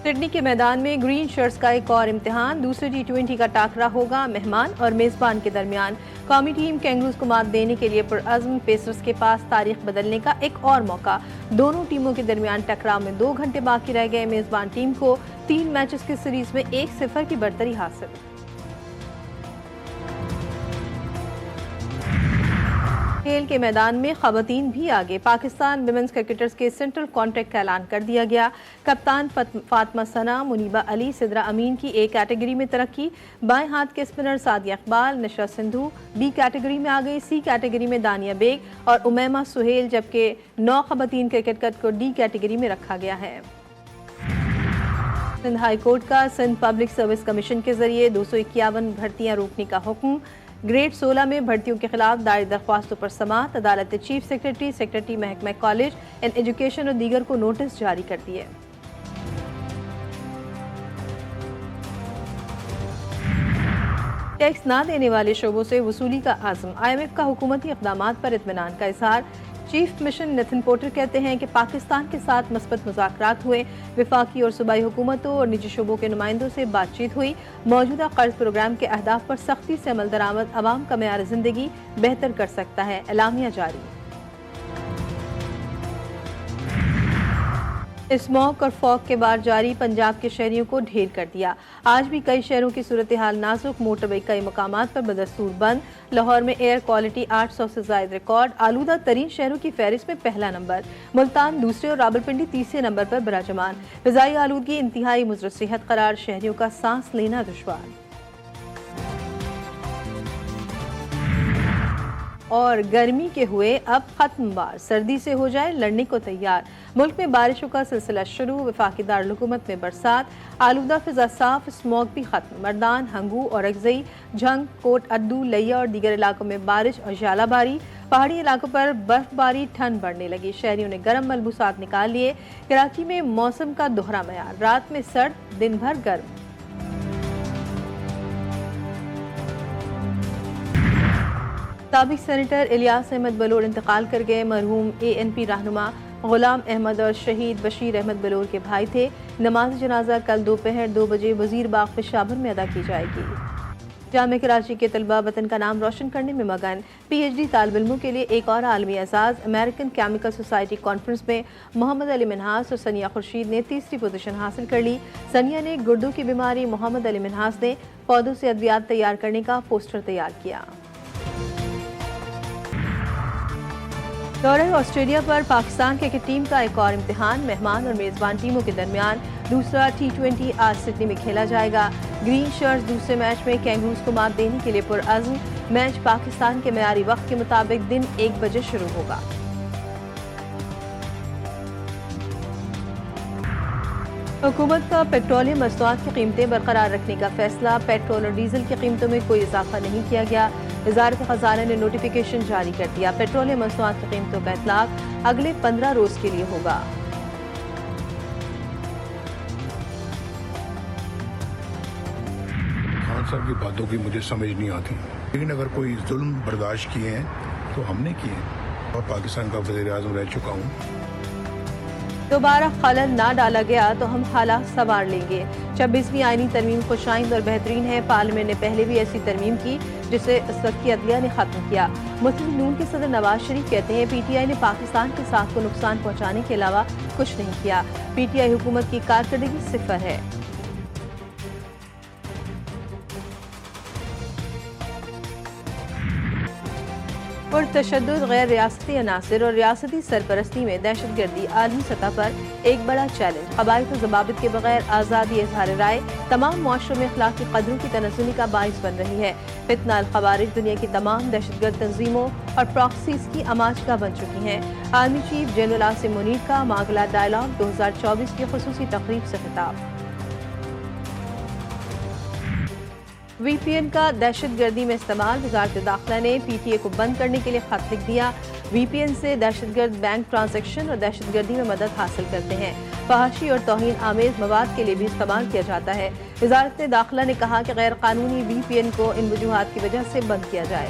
Sydney کے میدان میں گرین شرٹس کا ایک اور امتحان، دوسرے T20 کا ٹاکرا ہوگا مہمان اور میزبان کے درمیان۔ قومی ٹیم کینگروز کو مات دینے کے لیے پرعزم پیسرز کے پاس تاریخ بدلنے کا ایک اور موقع۔ دونوں ٹیموں کے درمیان ٹکراؤ میں 2 گھنٹے باقی رہ گئے، میزبان ٹیم کو 3 میچز کی سیریز میں 1-0 کی برتری حاصل۔ کھیل کے میدان میں خواتین بھی آگے، پاکستان ویمنز کرکٹرز کے سینٹرل کانٹریکٹ کا اعلان کر دیا گیا۔ کپتان فاطمہ ثنا، منیبہ علی، سدرا امین کی A کیٹیگری میں ترقی، بائیں ہاتھ کے اسپنر سعدیہ اقبال، نشا سندھو B کیٹیگری میں آ گئی، C کیٹیگری میں دانیہ بیگ اور امیمہ سہیل، جبکہ 9 خواتین کرکٹ کو D کیٹیگری میں رکھا گیا ہے۔ سندھ ہائی کورٹ کا سندھ پبلک سروس کمیشن کے ذریعے 251 بھرتیاں روکنے کا حکم، گریڈ 16 میں بھرتیوں کے خلاف دائر درخواستوں پر سماعت، عدالت چیف سیکرٹری محکمہ کالج اینڈ ایجوکیشن اور دیگر کو نوٹس جاری کر دیے۔ ٹیکس نہ دینے والے شعبوں سے وصولی کا عزم، IMF کا حکومتی اقدامات پر اطمینان کا اظہار۔ چیف مشن نتن پورٹر کہتے ہیں کہ پاکستان کے ساتھ مثبت مذاکرات ہوئے، وفاقی اور صوبائی حکومتوں اور نجی شعبوں کے نمائندوں سے بات چیت ہوئی، موجودہ قرض پروگرام کے اہداف پر سختی سے عمل درآمد عوام کا معیار زندگی بہتر کر سکتا ہے، اعلامیہ جاری۔ اسموگ اور فوگ کے بار جاری، پنجاب کے شہریوں کو ڈھیر کر دیا۔ آج بھی کئی شہروں کی صورتحال نازک، موٹر وے کئی مقامات پر بدستور بند۔ لاہور میں ایئر کوالٹی 800 سے زائد ریکارڈ، آلودہ ترین شہروں کی فہرست میں پہلا نمبر، ملتان دوسرے اور راولپنڈی تیسرے نمبر پر براجمان۔ فضائی آلودگی انتہائی مضر صحت قرار، شہریوں کا سانس لینا دشوار۔ اور گرمی کے ہوئے اب ختم بار، سردی سے ہو جائے لڑنے کو تیار۔ ملک میں بارشوں کا سلسلہ شروع، وفاقی دارالحکومت میں برسات، آلودہ فضا صاف، اسموگ بھی ختم۔ مردان، ہنگو اور اکزئی، جھنگ، کوٹ اڈو، لیا اور دیگر علاقوں میں بارش اور ژالہ باری، پہاڑی علاقوں پر برف باری، ٹھنڈ بڑھنے لگی، شہریوں نے گرم ملبوسات نکال لیے۔ کراچی میں موسم کا دوہرا معیار، رات میں سرد، دن بھر گرم۔ سابق سینیٹر الیاس احمد بلور انتقال کر گئے، مرحوم ANP رہنما غلام احمد اور شہید بشیر احمد بلور کے بھائی تھے۔ نماز جنازہ کل دوپہر 2 بجے وزیر باغ پشاور میں ادا کی جائے گی۔ جامعہ کراچی کے طلبہ وطن کا نام روشن کرنے میں مگن، PhD طالب علموں کے لیے ایک اور عالمی اعزاز۔ امریکن کیمیکل سوسائٹی کانفرنس میں محمد علی منہاس اور ثنیہ خورشید نے تیسری پوزیشن حاصل کر لی۔ ثنیہ نے گردوں کی بیماری، محمد علی منہاس نے پودوں سے ادویات تیار کرنے کا پوسٹر تیار کیا۔ دورہ آسٹریلیا پر پاکستان کرکٹ ٹیم کا ایک اور امتحان، مہمان اور میزبان ٹیموں کے درمیان دوسرا T20 آج سڈنی میں کھیلا جائے گا۔ گرین شرٹس دوسرے میچ میں کینگروز کو مات دینے کے لیے پرعزم، میچ پاکستان کے معیاری وقت کے مطابق دن 1 بجے شروع ہوگا۔ حکومت کا پیٹرولیم مصنوعات کی قیمتیں برقرار رکھنے کا فیصلہ، پیٹرول اور ڈیزل کی قیمتوں میں کوئی اضافہ نہیں کیا گیا۔ وزارت خزانہ نے نوٹیفیکیشن جاری کر دیا، پیٹرولیم مصنوعات کی قیمتوں کا اطلاق اگلے 15 روز کے لیے ہوگا۔ خان صاحب کی باتوں کی مجھے سمجھ نہیں آتی، لیکن اگر کوئی ظلم برداشت کیے ہیں تو ہم نے کیے ہیں، اور پاکستان کا وزیر اعظم رہ چکا ہوں۔ دوبارہ خلل نہ ڈالا گیا تو ہم حالات سنوار لیں گے۔ 26ویں آئینی ترمیم خوشائند اور بہترین ہے، پارلیمنٹ نے پہلے بھی ایسی ترمیم کی جسے اس وقت کی عدلیہ نے ختم کیا۔ مسلم نون کے صدر نواز شریف کہتے ہیں PTI نے پاکستان کے ساتھ کو نقصان پہنچانے کے علاوہ کچھ نہیں کیا، PTI حکومت کی کارکردگی 0 ہے۔ پرتشدد غیر ریاستی عناصر اور ریاستی سرپرستی میں دہشت گردی عالمی سطح پر ایک بڑا چیلنج، قواعد و ضوابط کے بغیر آزادی اظہار رائے تمام معاشروں میں اخلاقی قدروں کی تنزلی کا باعث بن رہی ہے۔ فتنہ الخوارج دنیا کی تمام دہشت گرد تنظیموں اور پراکسیز کی اماچکا بن چکی ہیں۔ Army chief general Asim Munir کا ماگلا ڈائیلاگ 2024 کی خصوصی تقریب سے خطاب۔ VPN کا دہشت گردی میں استعمال، وزارت داخلہ نے PTA کو بند کرنے کے لیے خط لکھ دیا۔ VPN سے دہشت گرد بینک ٹرانزیکشن اور دہشت گردی میں مدد حاصل کرتے ہیں، فحاشی اور توہین آمیز مواد کے لیے بھی استعمال کیا جاتا ہے۔ وزارت داخلہ نے کہا کہ غیر قانونی VPN کو ان وجوہات کی وجہ سے بند کیا جائے۔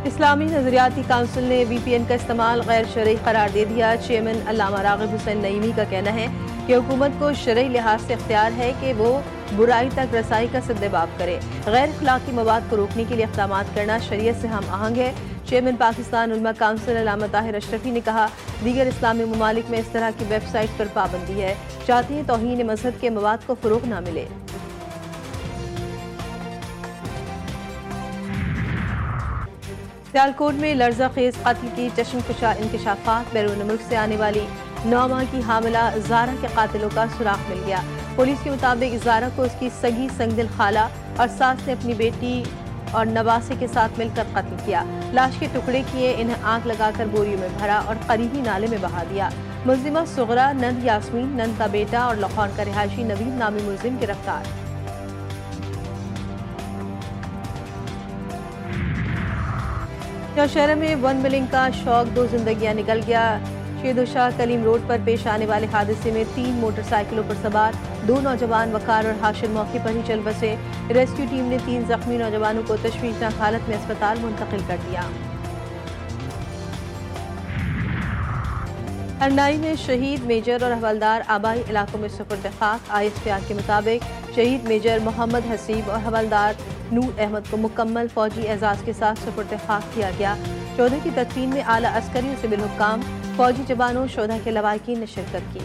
اسلامی نظریاتی کونسل نے وی پی این کا استعمال غیر شرعی قرار دے دیا۔ چیئرمین علامہ راغب حسین نعیمی کا کہنا ہے کہ حکومت کو شرعی لحاظ سے اختیار ہے کہ وہ برائی تک رسائی کا سدباب کرے۔ غیر اخلاقی مواد کو روکنے کے لیے اقدامات کرنا شریعت سے ہم آہنگ ہے۔ چیئرمین پاکستان علماء کونسل علامہ طاہر اشرفی نے کہا، دیگر اسلامی ممالک میں اس طرح کی ویب سائٹ پر پابندی ہے، چاہتے ہیں توہین مذہب کے مواد کو فروغ نہ ملے۔ سیالکوٹ میں لرزہ خیز قتل کی چشم کشا انکشافات۔ بیرون ملک سے آنے والی 9 ماہ کی حاملہ زارا کے قاتلوں کا سراغ مل گیا۔ پولیس کے مطابق زارا کو اس کی سگی سنگدل خالہ اور ساس نے اپنی بیٹی اور نواسے کے ساتھ مل کر قتل کیا۔ لاش کے ٹکڑے کیے، انہیں آگ لگا کر بوریوں میں بھرا اور قریبی نالے میں بہا دیا۔ ملزمہ صغرا نند یاسمین، نند کا بیٹا اور لاہور کا رہائشی نوید نامی ملزم گرفتار۔ نوشہرہ میں 1 ملنگ کا شوق، 2 زندگیاں نکل گیا۔ شیدو شاہ کلیم روڈ پر پیش آنے والے حادثے میں 3 موٹر سائیکلوں پر سوار 2 نوجوان وقار اور حاشر موقع پر ہی چل بسے۔ ریسکیو ٹیم نے 3 زخمی نوجوانوں کو تشویشناک حالت میں اسپتال منتقل کر دیا۔ ارنائی میں شہید میجر اور حوالدار آبائی علاقوں میں سپرد خاک۔ ISPR کے مطابق شہید میجر محمد حسیب اور حوالدار نور احمد کو مکمل فوجی اعزاز کے ساتھ سپرد خاک کیا گیا۔ شہداء کی تدفین میں اعلیٰ عسکری و سول حکام، فوجی جوانوں، شہداء کے لواحقین نے شرکت کی۔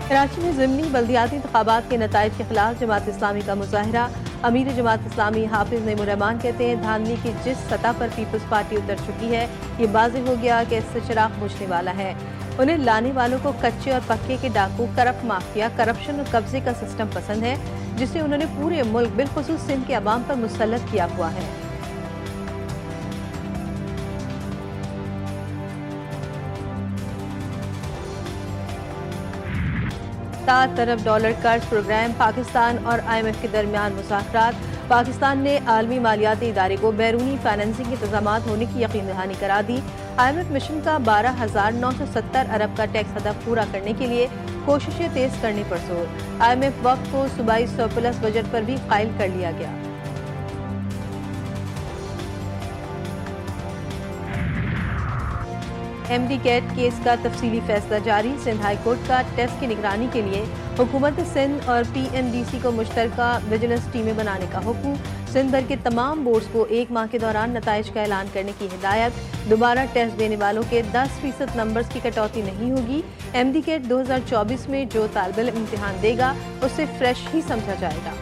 کراچی میں ضمنی بلدیاتی انتخابات کے نتائج کے خلاف جماعت اسلامی کا مظاہرہ۔ امیر جماعت اسلامی حافظ نعیم الرحمان کہتے ہیں، دھاندلی کی جس سطح پر پیپلز پارٹی اتر چکی ہے، یہ واضح ہو گیا کہ اس سے چراغ بجھنے والا ہے۔ انہیں لانے والوں کو کچے اور پکے کے ڈاکو، کرپٹ مافیا، کرپشن اور قبضے کا سسٹم پسند ہے، جسے انہوں نے پورے ملک بالخصوص سندھ کے عوام پر مسلط کیا ہوا ہے۔ $7 ارب قرض پروگرام، پاکستان اور IMF کے درمیان مذاکرات۔ پاکستان نے عالمی مالیاتی ادارے کو بیرونی فائنینسنگ انتظامات ہونے کی یقین دہانی کرا دی۔ IMF مشن کا 12,970 ارب کا ٹیکس ہدف پورا کرنے کے لیے کوششیں تیز کرنے پر زور۔ IMF وقت کو صوبائی سرپلس بجٹ پر بھی قائل کر لیا گیا۔ MD کیٹ کیس کا تفصیلی فیصلہ جاری۔ سندھ ہائی کورٹ کا ٹیسٹ کی نگرانی کے لیے حکومت سندھ اور PNDC کو مشترکہ ویجیلنس ٹیمیں بنانے کا حکم۔ سندھ بھر کے تمام بورڈز کو 1 ماہ کے دوران نتائج کا اعلان کرنے کی ہدایت۔ دوبارہ ٹیسٹ دینے والوں کے 10% نمبرز کی کٹوتی نہیں ہوگی۔ MD کیٹ 2024 میں جو طالب علم امتحان دے گا اسے فریش ہی سمجھا جائے گا۔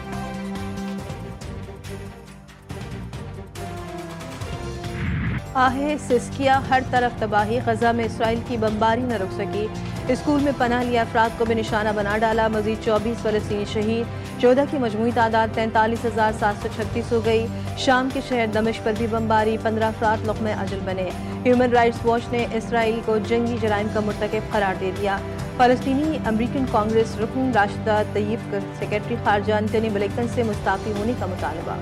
سسکیا، ہر طرف تباہی، غزہ میں اسرائیل کی بمباری نہ رک سکی۔ اسکول میں پناہ لیے افراد کو بھی نشانہ بنا ڈالا۔ مزید 24 فلسطینی شہید، شہداء کی مجموعی تعداد 43,736 ہو گئی۔ شام کے شہر دمشق پر بھی بمباری، 15 افراد لقمہ اجل بنے۔ ہیومن رائٹس واچ نے اسرائیل کو جنگی جرائم کا مرتکب قرار دے دیا۔ فلسطینی امریکن کانگریس رکن راشدہ طیب کا سیکرٹری خارجہ انٹونی بلنکن سے مستعفی ہونے کا مطالبہ۔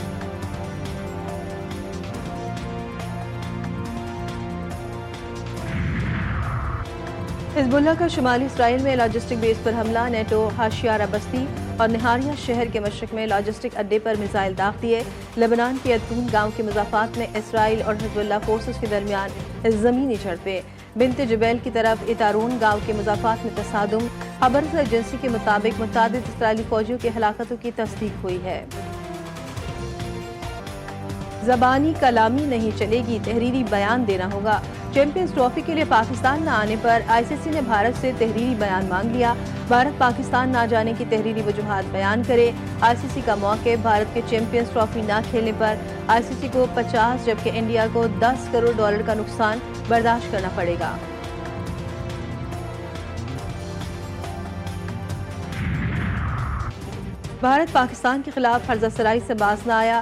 حزب اللہ کا شمالی اسرائیل میں لاجسٹک بیس پر حملہ، نیٹو ہاشیارہ بستی اور نہاریہ شہر کے مشرق میں لاجسٹک اڈے پر میزائل داغ دیے۔ لبنان کے ادکون گاؤں کے مضافات میں اسرائیل اور حزب اللہ فورسز کے درمیان زمینی جھڑپیں۔ بنت جبیل کی طرف اتارون گاؤں کے مضافات میں تصادم۔ خبرز ایجنسی کے مطابق متعدد اسرائیلی فوجیوں کی ہلاکتوں کی تصدیق ہوئی ہے۔ زبانی کلامی نہیں چلے گی، تحریری بیان دینا ہوگا۔ چیمپئنز ٹرافی کے لیے پاکستان نہ آنے پر ICC نے بھارت سے تحریری بیان مانگ لیا۔ بھارت پاکستان نہ جانے کی تحریری وجوہات بیان کرے۔ ICC کا موقف، بھارت کے چیمپئنز ٹرافی نہ کھیلنے پر ICC کو 50 جبکہ انڈیا کو $10 کروڑ کا نقصان برداشت کرنا پڑے گا۔ بھارت پاکستان کے خلاف فرضہ سرائی سے باز نہ آیا۔